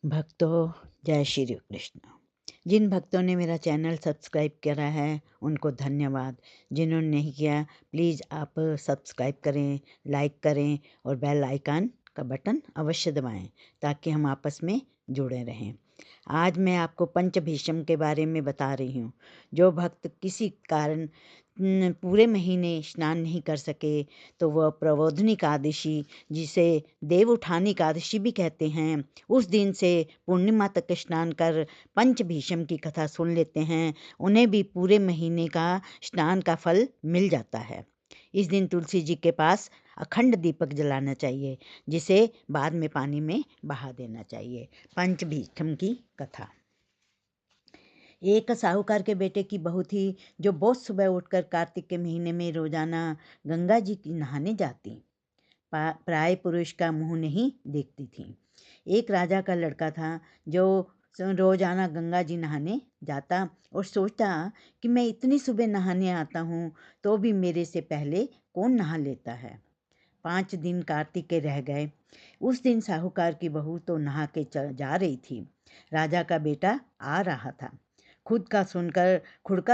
भक्तों, जय श्री कृष्ण। जिन भक्तों ने मेरा चैनल सब्सक्राइब करा है उनको धन्यवाद। जिन्होंने नहीं किया प्लीज़ आप सब्सक्राइब करें, लाइक करें और बेल आइकन का बटन अवश्य दबाएं ताकि हम आपस में जुड़े रहें। आज मैं आपको पंचभीषम के बारे में बता रही हूँ। जो भक्त किसी कारण पूरे महीने स्नान नहीं कर सके तो वह प्रबोधनी एकादशी, जिसे देव उठानी एकादशी भी कहते हैं, उस दिन से पूर्णिमा तक स्नान कर पंचभीषम की कथा सुन लेते हैं। उन्हें भी पूरे महीने का स्नान का फल मिल जाता है। इस दिन तुलसी जी के पास अखंड दीपक जलाना चाहिए, जिसे बाद में पानी में बहा देना चाहिए। पंचभीषम की कथा। एक साहूकार के बेटे की बहू थी जो बहुत सुबह उठकर कार्तिक के महीने में रोजाना गंगा जी की नहाने जाती। प्राय पुरुष का मुंह नहीं देखती थी। एक राजा का लड़का था जो रोजाना गंगा जी नहाने जाता और सोचता कि मैं इतनी सुबह नहाने आता हूँ तो भी मेरे से पहले कौन नहा लेता है। 5 दिन कार्तिक के रह गए। उस दिन साहूकार की बहू तो नहा के जा रही थी। राजा का बेटा आ रहा था। खुड़का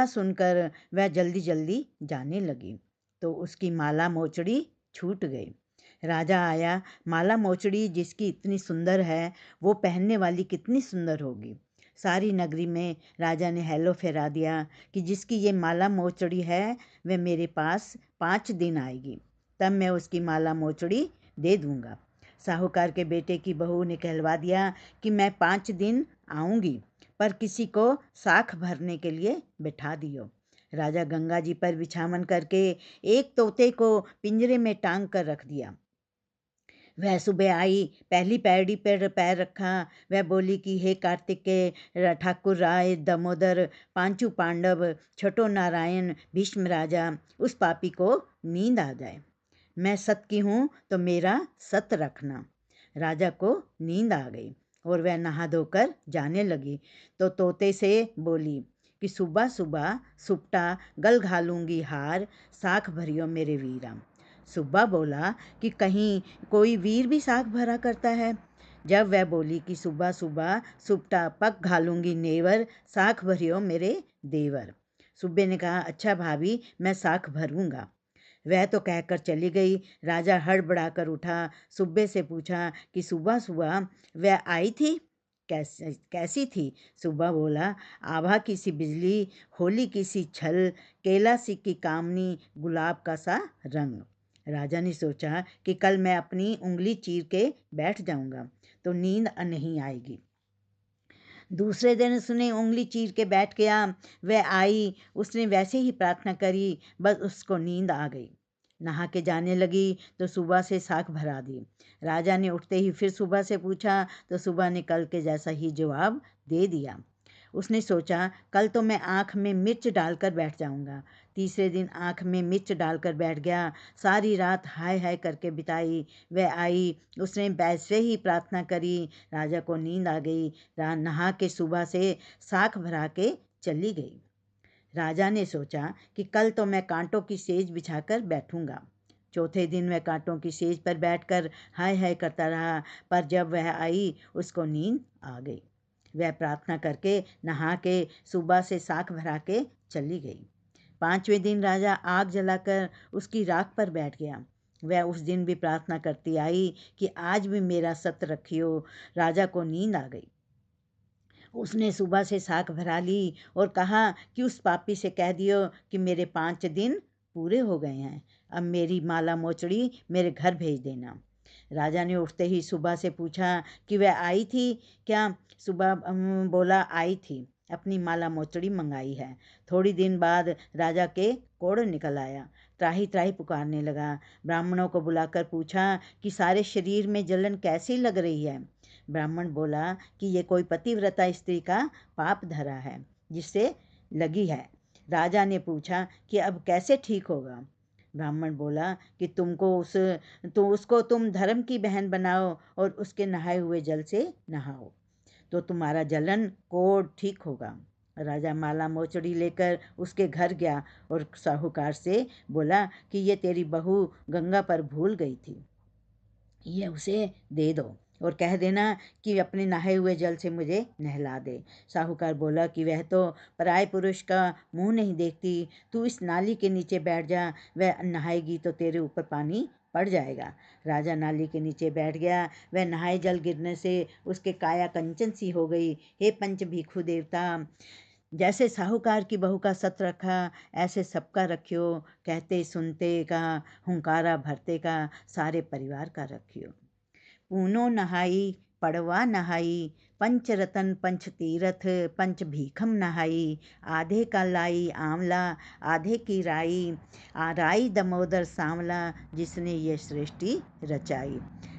सुनकर वह जल्दी जल्दी जाने लगी तो उसकी माला मोचड़ी छूट गई। राजा आया। माला मोचड़ी जिसकी इतनी सुंदर है वो पहनने वाली कितनी सुंदर होगी। सारी नगरी में राजा ने हैलो फहरा दिया कि जिसकी ये माला मोचड़ी है वह मेरे पास 5 दिन आएगी, तब मैं उसकी माला मोचड़ी दे दूंगा। साहूकार के बेटे की बहू ने कहलवा दिया कि मैं 5 दिन आऊंगी, पर किसी को साख भरने के लिए बिठा दियो। राजा गंगा जी पर बिछावन करके एक तोते को पिंजरे में टांग कर रख दिया। वह सुबह आई, पहली पैड़ी पर पैर रखा। वह बोली कि हे कार्तिक के ठाकुर राय दामोदर, पांचू पांडव, छठो नारायण, भीष्म राजा, उस पापी को नींद आ जाए। मैं सत की हूँ तो मेरा सत रखना। राजा को नींद आ गई और वह नहा धोकर जाने लगी तो तोते से बोली कि सुबह सुबह सुपटा गल घालूंगी हार, साख भरियो मेरे वीरा। सुब्बा बोला कि कहीं कोई वीर भी साख भरा करता है। जब वह बोली कि सुबह सुबह सुपटा पग घालूंगी नेवर, साख भरियो मेरे देवर। सुब्बे ने कहा अच्छा भाभी, मैं साख भरूंगा। वह तो कहकर चली गई। राजा हड़बड़ाकर उठा, सुब्बे से पूछा कि सुबह सुबह वह आई थी, कैसी थी। सुब्बा बोला आभा की सी बिजली, होली की सी छल, केला सी की कामनी, गुलाब का सा रंग। राजा ने सोचा कि कल मैं अपनी उंगली चीर के बैठ जाऊंगा तो नींद नहीं आएगी। दूसरे दिन उसने उंगली चीर के बैठ गया। वह आई, उसने वैसे ही प्रार्थना करी, बस उसको नींद आ गई। नहा के जाने लगी तो सुबह से साख भरा दी। राजा ने उठते ही फिर सुबह से पूछा तो सुबह ने कल के जैसा ही जवाब दे दिया। उसने सोचा कल तो मैं आँख में मिर्च डालकर बैठ जाऊंगा। तीसरे दिन आँख में मिर्च डालकर बैठ गया। सारी रात हाय हाय करके बिताई। वह आई, उसने वैसे ही प्रार्थना करी। राजा को नींद आ गई। नहा के सुबह से साख भरा के चली गई। राजा ने सोचा कि कल तो मैं कांटों की सेज बिछाकर बैठूंगा। चौथे दिन वह कांटों की सेज पर बैठकर हाय हाय करता रहा, पर जब वह आई उसको नींद आ गई। वह प्रार्थना करके नहा के सुबह से साख भरा के चली गई। 5वें दिन राजा आग जलाकर उसकी राख पर बैठ गया। वह उस दिन भी प्रार्थना करती आई कि आज भी मेरा सत रखियो। राजा को नींद आ गई। उसने सुबह से साख भरा ली और कहा कि उस पापी से कह दियो कि मेरे 5 दिन पूरे हो गए हैं, अब मेरी माला मोचड़ी मेरे घर भेज देना। राजा ने उठते ही सुबह से पूछा कि वह आई थी क्या। सुबह बोला आई थी, अपनी माला मोचड़ी मंगाई है। थोड़ी दिन बाद राजा के कोढ़ निकल आया। त्राही त्राही पुकारने लगा। ब्राह्मणों को बुलाकर पूछा कि सारे शरीर में जलन कैसी लग रही है। ब्राह्मण बोला कि ये कोई पतिव्रता स्त्री का पाप धरा है जिससे लगी है। राजा ने पूछा कि अब कैसे ठीक होगा। ब्राह्मण बोला कि उसको तुम धर्म की बहन बनाओ और उसके नहाए हुए जल से नहाओ तो तुम्हारा जलन कोढ़ ठीक होगा। राजा माला मोचड़ी लेकर उसके घर गया और साहूकार से बोला कि ये तेरी बहू गंगा पर भूल गई थी, ये उसे दे दो। और कह देना कि अपने नहाए हुए जल से मुझे नहला दे। साहूकार बोला कि वह तो पराये पुरुष का मुंह नहीं देखती, तू इस नाली के नीचे बैठ जा, वह नहाएगी तो तेरे ऊपर पानी पड़ जाएगा। राजा नाली के नीचे बैठ गया। वह नहाए जल गिरने से उसके काया कंचन सी हो गई। हे पंच भिक्षु देवता, जैसे साहूकार की बहू का सत रखा, ऐसे सबका रखियो। कहते सुनते का, हुंकारा भरते का, सारे परिवार का रखियो। पूनो नहाई पड़वा नहाई, पंच रतन पंच तीरथ, पंच भीखम नहाई। आधे का लाई आंवला, आधे की राई, राई दमोदर सांवला, जिसने ये सृष्टि रचाई।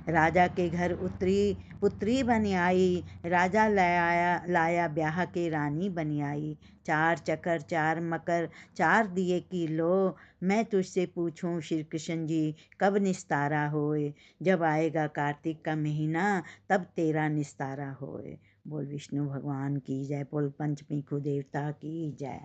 राजा के घर उतरी पुत्री बन आई, राजा लाया ब्याह के रानी बन आई। चार चकर चार मकर, चार दिए की लो, मैं तुझसे पूछूं श्री कृष्ण जी, कब निस्तारा होए। जब आएगा कार्तिक का महीना, तब तेरा निस्तारा होए। बोल विष्णु भगवान की जय, बोल पंच भिक्षु देवता की जय।